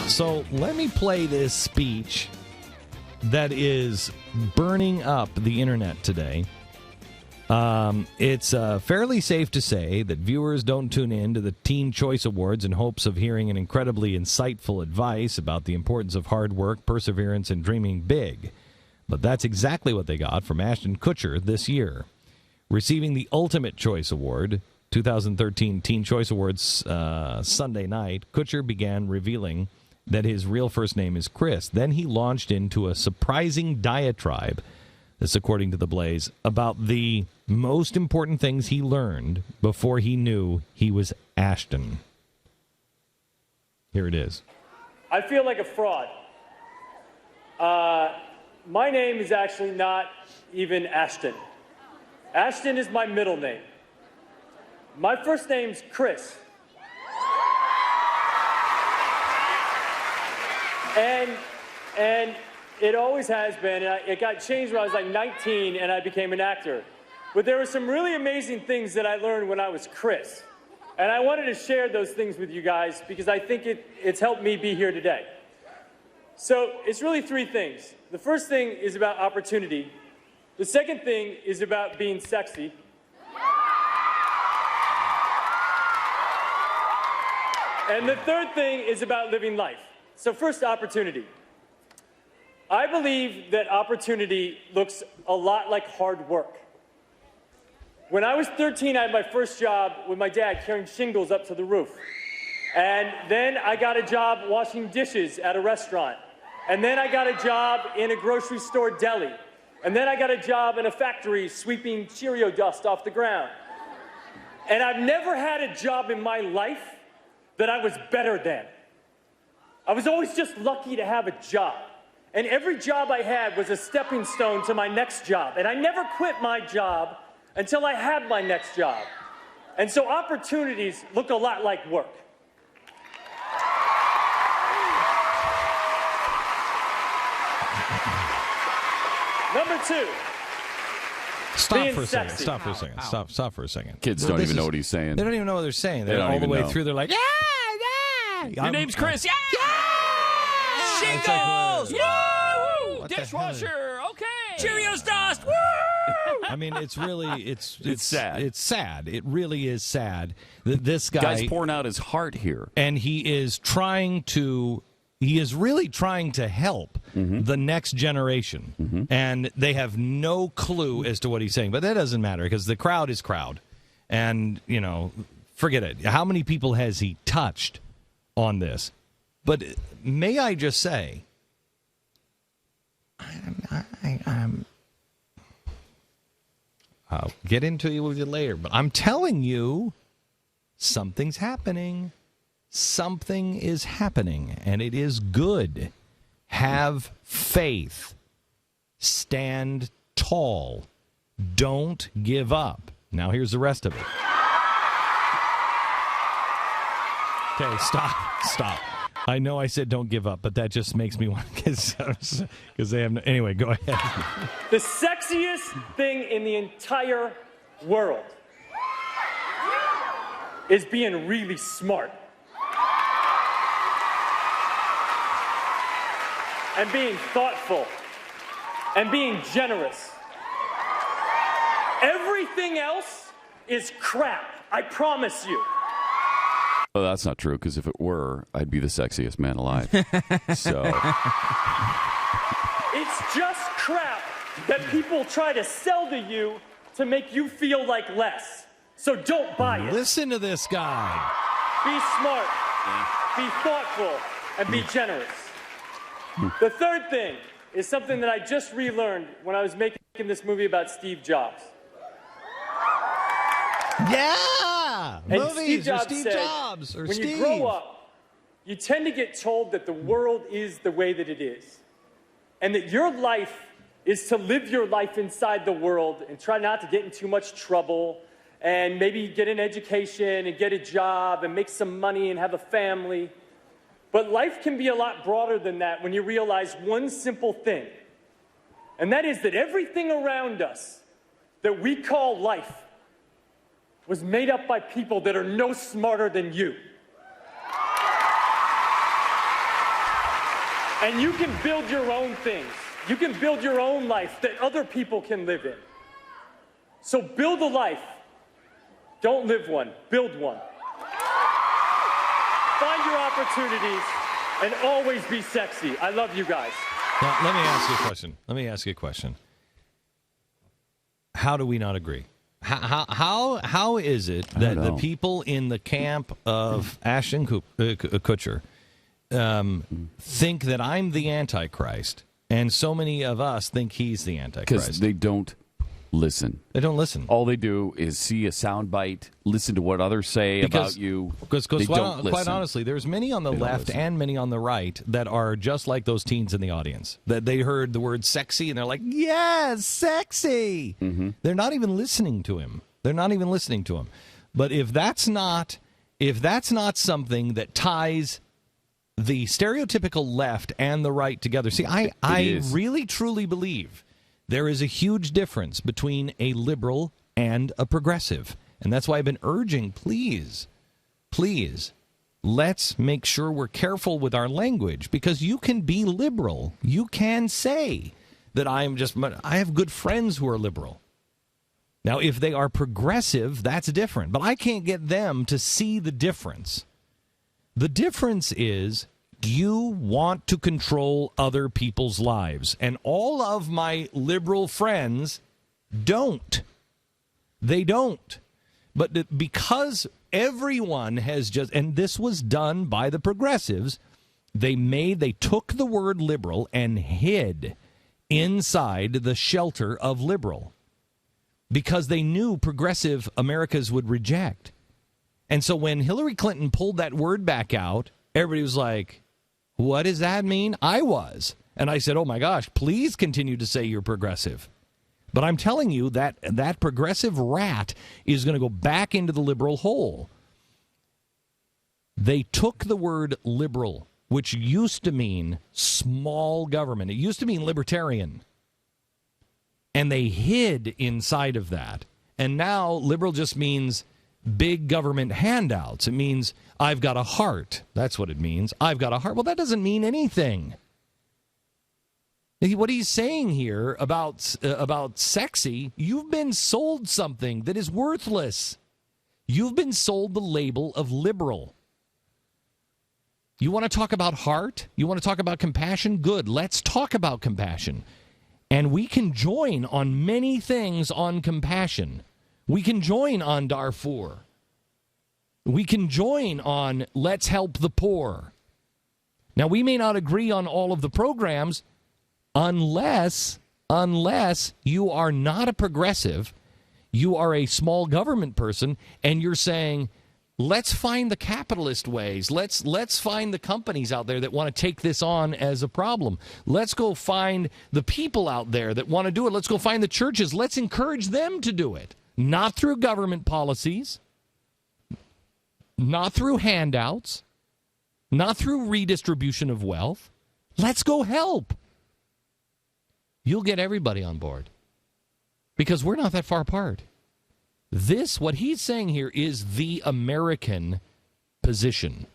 So let me play this speech that is burning up the internet today. It's fairly safe to say that viewers don't tune in to the Teen Choice Awards in hopes of hearing an incredibly insightful advice about the importance of hard work, perseverance, and dreaming big. But that's exactly what they got from Ashton Kutcher this year. Receiving the Ultimate Choice Award, 2013 Teen Choice Awards Sunday night, Kutcher began revealing that his real first name is Chris. Then he launched into a surprising diatribe, this according to The Blaze, about the most important things he learned before he knew he was Ashton. Here it is. I feel like a fraud. My name is actually not even Ashton. Ashton is my middle name. My first name's Chris. And it always has been. And it got changed when I was like 19 and I became an actor. But there were some really amazing things that I learned when I was Chris. And I wanted to share those things with you guys because I think it's helped me be here today. So it's really three things. The first thing is about opportunity. The second thing is about being sexy. And the third thing is about living life. So first, opportunity. I believe that opportunity looks a lot like hard work. When I was 13, I had my first job with my dad carrying shingles up to the roof. And then I got a job washing dishes at a restaurant. And then I got a job in a grocery store deli. And then I got a job in a factory sweeping Cheerio dust off the ground. And I've never had a job in my life that I was better than. I was always just lucky to have a job. And every job I had was a stepping stone to my next job. And I never quit my job until I had my next job. And so opportunities look a lot like work. Number two. Stop for a sexy. second. Stop for a second. Stop for a second. Kids don't even know what he's saying. They don't even know what they're saying. They're don't all the even way know. through. They're like, yeah. Your name's Chris. Yeah! Shingles! Woo! Dishwasher. Okay. Cheerios dust. Woo! I mean, it's really, it's sad. It's sad. It really is sad that this guy's pouring out his heart here. And he is really trying to help the next generation. And they have no clue as to what he's saying. But that doesn't matter because the crowd is crowd. And, you know, forget it. How many people has he touched on this? But may I just say, I'll get into it with you later, but I'm telling you, something's happening. Something is happening, and it is good. Have faith. Stand tall. Don't give up. Now here's the rest of it. Okay, stop. I know I said don't give up, but that just makes me want to, because they have no, anyway, go ahead. The sexiest thing in the entire world is being really smart. And being thoughtful. And being generous. Everything else is crap, I promise you. Well, that's not true, because if it were, I'd be the sexiest man alive. So it's just crap that people try to sell to you to make you feel like less. So don't buy it. Listen to this guy. Be smart, be thoughtful, and be generous. The third thing is something that I just relearned when I was making this movie about Steve Jobs. Yeah! And Movies Steve Jobs Steve said, Jobs or when Steve. you grow up, you tend to get told that the world is the way that it is. And that your life is to live your life inside the world and try not to get in too much trouble and maybe get an education and get a job and make some money and have a family. But life can be a lot broader than that when you realize one simple thing. And that is that everything around us that we call life was made up by people that are no smarter than you. And you can build your own things. You can build your own life that other people can live in. So build a life. Don't live one. Build one. Find your opportunities and always be sexy. I love you guys. Now, let me ask you a question. How do we not agree? How is it that the people in the camp of Ashton Kutcher think that I'm the Antichrist, and so many of us think he's the Antichrist? Because they don't listen. They don't listen. All they do is see a soundbite, listen to what others say about you. Because quite honestly, there's many on the left and many on the right that are just like those teens in the audience. That they heard the word sexy and they're like, yes, sexy. Mm-hmm. They're not even listening to him. But if that's not something that ties the stereotypical left and the right together, see, I really truly believe there is a huge difference between a liberal and a progressive. And that's why I've been urging, please, let's make sure we're careful with our language, because you can be liberal. You can say that I have good friends who are liberal. Now, if they are progressive, that's different. But I can't get them to see the difference. The difference is you want to control other people's lives. And all of my liberal friends don't. They don't. But because everyone has just, and this was done by the progressives, they took the word liberal and hid inside the shelter of liberal, because they knew progressive Americans would reject. And so when Hillary Clinton pulled that word back out, everybody was like, what does that mean? I was. And I said, oh my gosh, please continue to say you're progressive. But I'm telling you that that progressive rat is going to go back into the liberal hole. They took the word liberal, which used to mean small government. It used to mean libertarian. And they hid inside of that. And now liberal just means big government handouts. It means I've got a heart. That's what it means. I've got a heart. Well, that doesn't mean anything. What he's saying here about sexy, you've been sold something that is worthless. You've been sold the label of liberal. You want to talk about heart? You want to talk about compassion? Good. Let's talk about compassion. And we can join on many things on compassion. We can join on Darfur. We can join on let's help the poor. Now, we may not agree on all of the programs unless you are not a progressive, you are a small government person, and you're saying, let's find the capitalist ways. Let's find the companies out there that want to take this on as a problem. Let's go find the people out there that want to do it. Let's go find the churches. Let's encourage them to do it. Not through government policies, not through handouts, not through redistribution of wealth. Let's go help. You'll get everybody on board because we're not that far apart. What he's saying here is the American position.